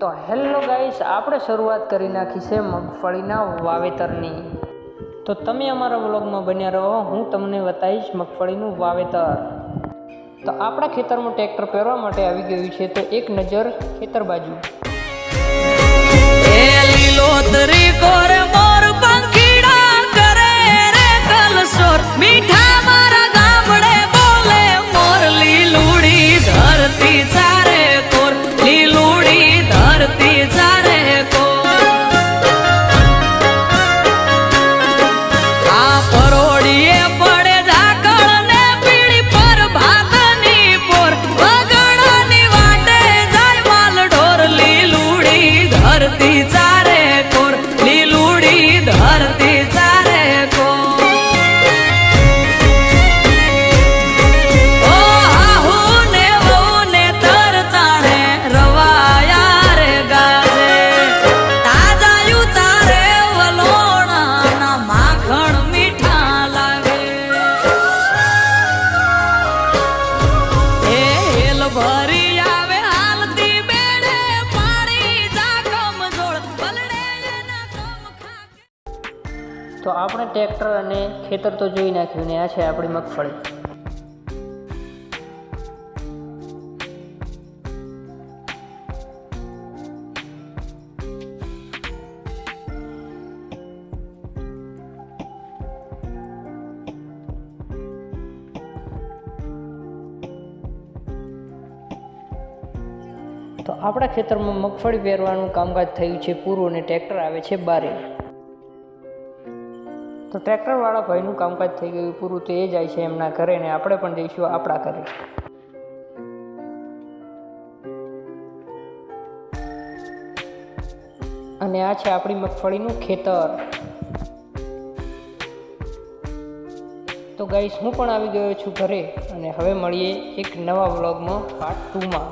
તો hello guys, આપણે શરૂઆત કરી નાખી છે મગફળીના વાવેતરની। તો તમે અમારા વ્લોગમાં બન્યા રહો, હું તમને બતાવીશ મગફળીનું વાવેતર। તો આપણા ખેતરમાં ટ્રેક્ટર પહેરવા માટે આવી ગયું છે, તો એક નજર ખેતર બાજુ। મીઠા મારા ગામડે બોલે મોર લીલુડી ધરતી ચારે કોર, લીલુડી ધરતી ચારે કોર। આ પરોડીએ પડે ઝાકળ ને પીળી પર ભાતની પોર, બગડાની વાટે જાય માલ ઢોર, લીલુડી ધરતી ચારે કોર, લીલુડી ધરતી ચારે કોર। તો આપણે ટ્રેક્ટર અને ખેતર તો જોઈ નાખ્યું ને આ છે આપણી મગફળી। તો આપણા ખેતરમાં મગફળી પહેરવાનું કામકાજ થયું છે પૂરું અને ટ્રેક્ટર આવે છે બારે। તો ટ્રેક્ટરવાળા ભાઈનું કામકાજ થઈ ગયું પૂરું, તો એ જાય છે એમના ઘરે ને આપણે પણ જઈશું આપણા ઘરે। અને આ છે આપણી મગફળીનું ખેતર। તો ગાઈસ, હું પણ આવી ગયો છું ઘરે અને હવે મળીએ એક નવા વ્લોગમાં પાર્ટ 2માં।